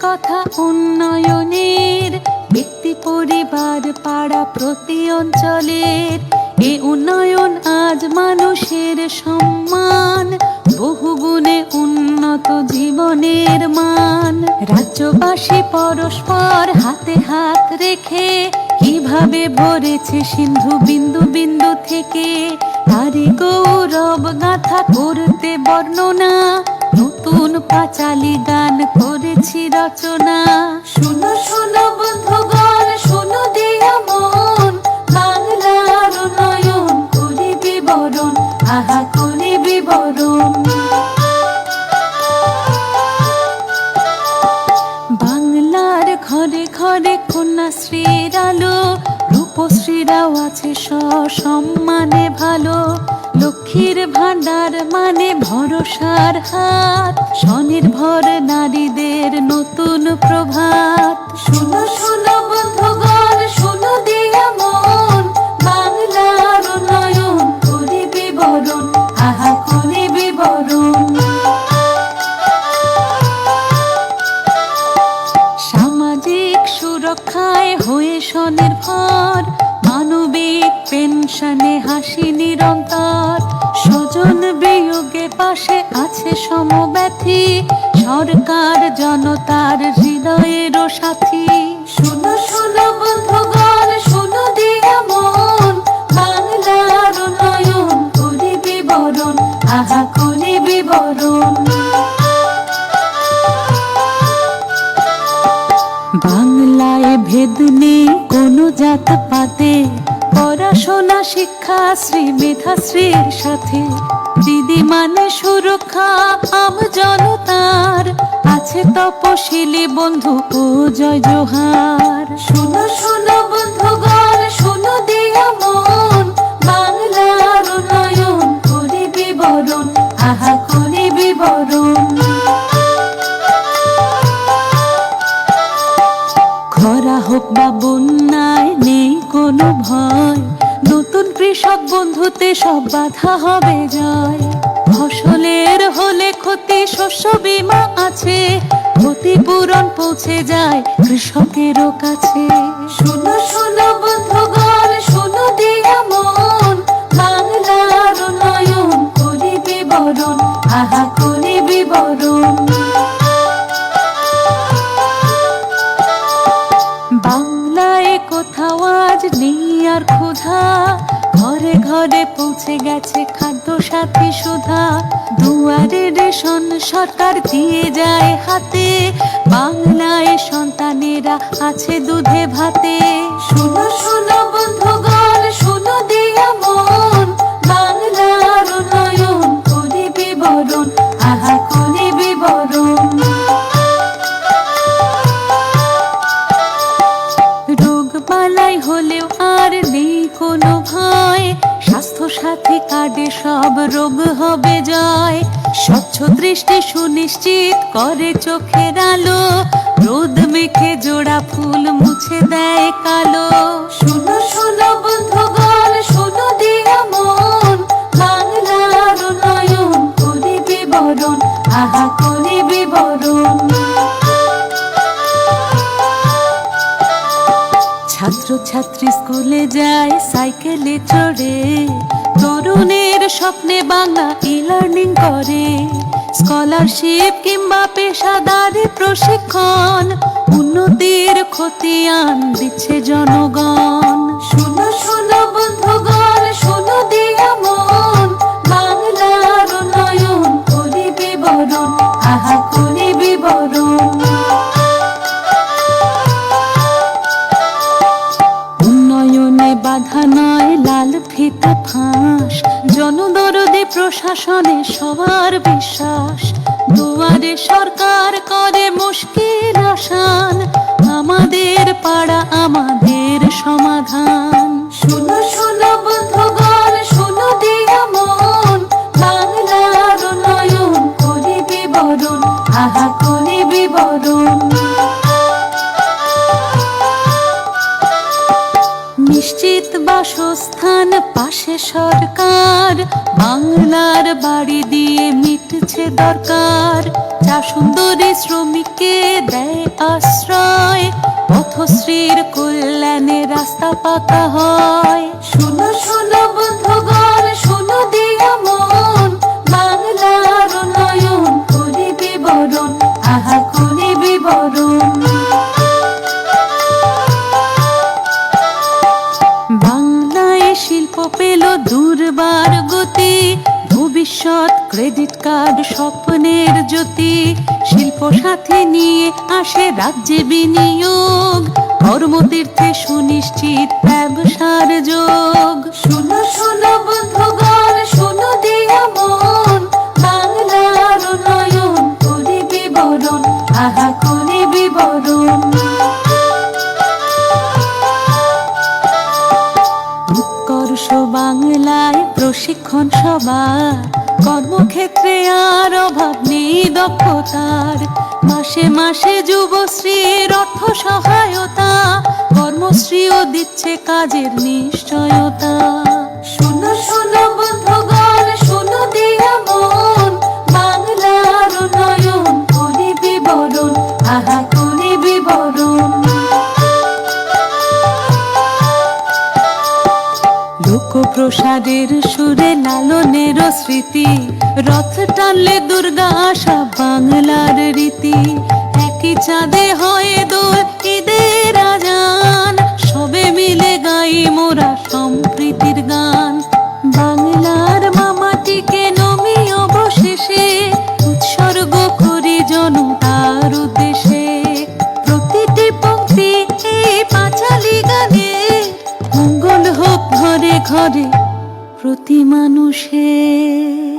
কথা উন্নয়নের, ব্যক্তি পরিবার পাড়া প্রতি অঞ্চলের। এ উন্নয়ন আজ মানুষের সম্মান, বহুগুণে উন্নত জীবনের মান। রাজ্যবাসী পরস্পর হাতে হাত রেখে কিভাবে ভরেছে সিন্ধু বিন্দু বিন্দু থেকে, তারি গৌরব গাথা করতে বর্ণনা, নতুন পাঁচালী গান করেছি রচনা। শুনো শুনো বন্ধুগণ, শুনো দিয়া মন, বাংলার উন্নয়ন করি বিবরণ, আহা করি বিবরণ। বাংলার ঘরে ঘরে কন্যাশ্রীর আলো, রূপশ্রীরাও আছে সসম্মানে ভালো। লক্ষ্মীর ভান্ডার মানে ভরসার হাত, স্বনির্ভর নারীদের নতুন প্রভাত। শুনো শুনো বন্ধুগণ, শুনো দিয়া মন, বাংলার উন্নয়ন করি বিবরণ, আহা করি বিবরণ। সামাজিক সুরক্ষায় হয়ে স্বনির্ভর, মানবিক পেনশনে হাসি নিরন্তর। স্বজন বিয়োগে পাশে আছে সমব্যথী, সরকার জনতার হৃদয়েরও সাথী। শুনো শুনো বন্ধুগণ, শুনো দিয়া মন, বাংলার উন্নয়ন করি বিবরণ, আহা করি বিবরণ। বাংলায় ভেদ নেই কোনো জাত পাতে, পড়াশোনা শিক্ষা শ্রী মেধাশ্রীর সাথে। দিদি মানে সুরক্ষা আম জনতার, আছে তপশিলি বন্ধু ও জয় জোহার। শুনো শুনো বন্ধুগণ, শুনো দিয়া মন, বাংলার উন্নয়ন করি বিবরণ, আহা করি বিবরণ। খরা হোক বা বন্যায় নেই কোনো ভয়, নতুন কৃষক বন্ধুতে সব বাধা হবে জয়। ফসলের হলে ক্ষতি শস্য বীমা আছে, ক্ষতিপূরণ পৌঁছে যায় কৃষকেরও কাছে। শুনো শুনো বন্ধুগণ, শুনো দিয়া মন, বাংলার উন্নয়ন করি বিবরণ, আহা করি বিবরণ। বাংলায় কোথাও আজ নেই আর ক্ষুধা, ঘরে ঘরে পৌঁছে গেছে খাদ্য সাথী সুধা। দুয়ারে রেশন সরকার দিয়ে যায় হাতে, বাংলায় সন্তানেরা আছে দুধে ভাতে। শুনো শুনো বন্ধুগণ, শুনো দিয়া মন, বাংলার উন্নয়ন করি বিবরণ, আহা করি বিবরণ। রোগবালাই হলেও আর নেই কোনো ভয়, স্বাস্থ্য সাথী কার্ডে সব রোগ হবে জয়। স্বচ্ছ দৃষ্টি সুনিশ্চিত করে চোখের আলো, রোদ মেখে জোড়া ফুল মুছে দেয় কালো। শুনো শুনো বন্ধুগণ, শুনো দিয়া মন, বাংলার উন্নয়ন করি বিবরণ, আহা করি বিবরণ। ছাত্র ছাত্রী স্কুলে যায় সাইকেলে চড়ে, তরুণের স্বপ্নে বাংলা ই-লার্নিং করে। স্কলারশিপ কিংবা পেশাদারি প্রশিক্ষণ, উন্নতির খতিয়ান দিচ্ছে জনগণ। শুনো শুনো বন্ধুগণ, শুনো দিয়া মন, বাংলার উন্নয়ন করি বিবরণ, আহা করি বিবরণ। উন্নয়নে বাধা নয় লাল ফিতা ফাঁস, জনদরদি প্রশাসনে সবার বিশ্বাস। দুয়ারে সরকার করে মুশকিল আসান, আমাদের পাড়া আমাদের সমাধান। শুনো শুনো বন্ধুগণ, শুনো দিয়া মন, বাংলার উন্নয়ন করি বিবরণ, আহা করি বিবরণ। নিশ্চিত বাসস্থান পাশে সরকার, হার, বাংলার বাড়ি দিয়ে মিটছে দরকার। চা সুন্দরী শ্রমিককে দেয় আশ্রয়, পথশ্রীর কল্যাণে রাস্তা পাতা হয়। শোনো শোনো বন্ধুগণ, শোনো দিয়া মন, বাংলার উন্নয়ন করি বিবরণ, আহা করি বিবরণ। বাংলায় শিল্প পেল দুর্বার গতি, ভবিষ্যৎ ক্রেডিট কার্ড স্বপ্নের জ্যোতি। শিল্প সাথে নিয়ে আসে রাজ্যে বিনিয়োগ, কর্মতীর্থে সুনিশ্চিত ব্যবসার যোগ। শোনো শোনো বন্ধুগণ, শোনো দিয়া মন, বাংলার উন্নয়ন করি বিবরণ, আহা করি বিবরণ। উৎকর্ষ বাংলায় প্রশিক্ষণ সভা, কর্মক্ষেত্রে আর অভাব নেই দক্ষতার। মাসে মাসে যুবশ্রীর অর্থ সহায়তা, কর্মশ্রীও দিচ্ছে কাজের নিশ্চয়তা। শোনো শোনো বন্ধুগণ, শোনো দিয়া মন, বাংলার উন্নয়ন করি বিবরণ, আহা করি বিবরণ। লোকপ্রসাদের সুরে লালনের স্মৃতি, রথ টানলে দুর্গা আসা বাংলার রীতি। একই চাঁদে হয় দোল ঈদের আজান, সবে মিলে গাই মোরা সম্প্রীতির গান। বাংলার মামাটিকে নমি অবশেষে উৎসর্গ করি জনতার উদ্দেশ্যে। প্রতিটি পংক্তি এই পাঁচালী গানে, মঙ্গল হোক ঘরে ঘরে প্রতি মানুষের।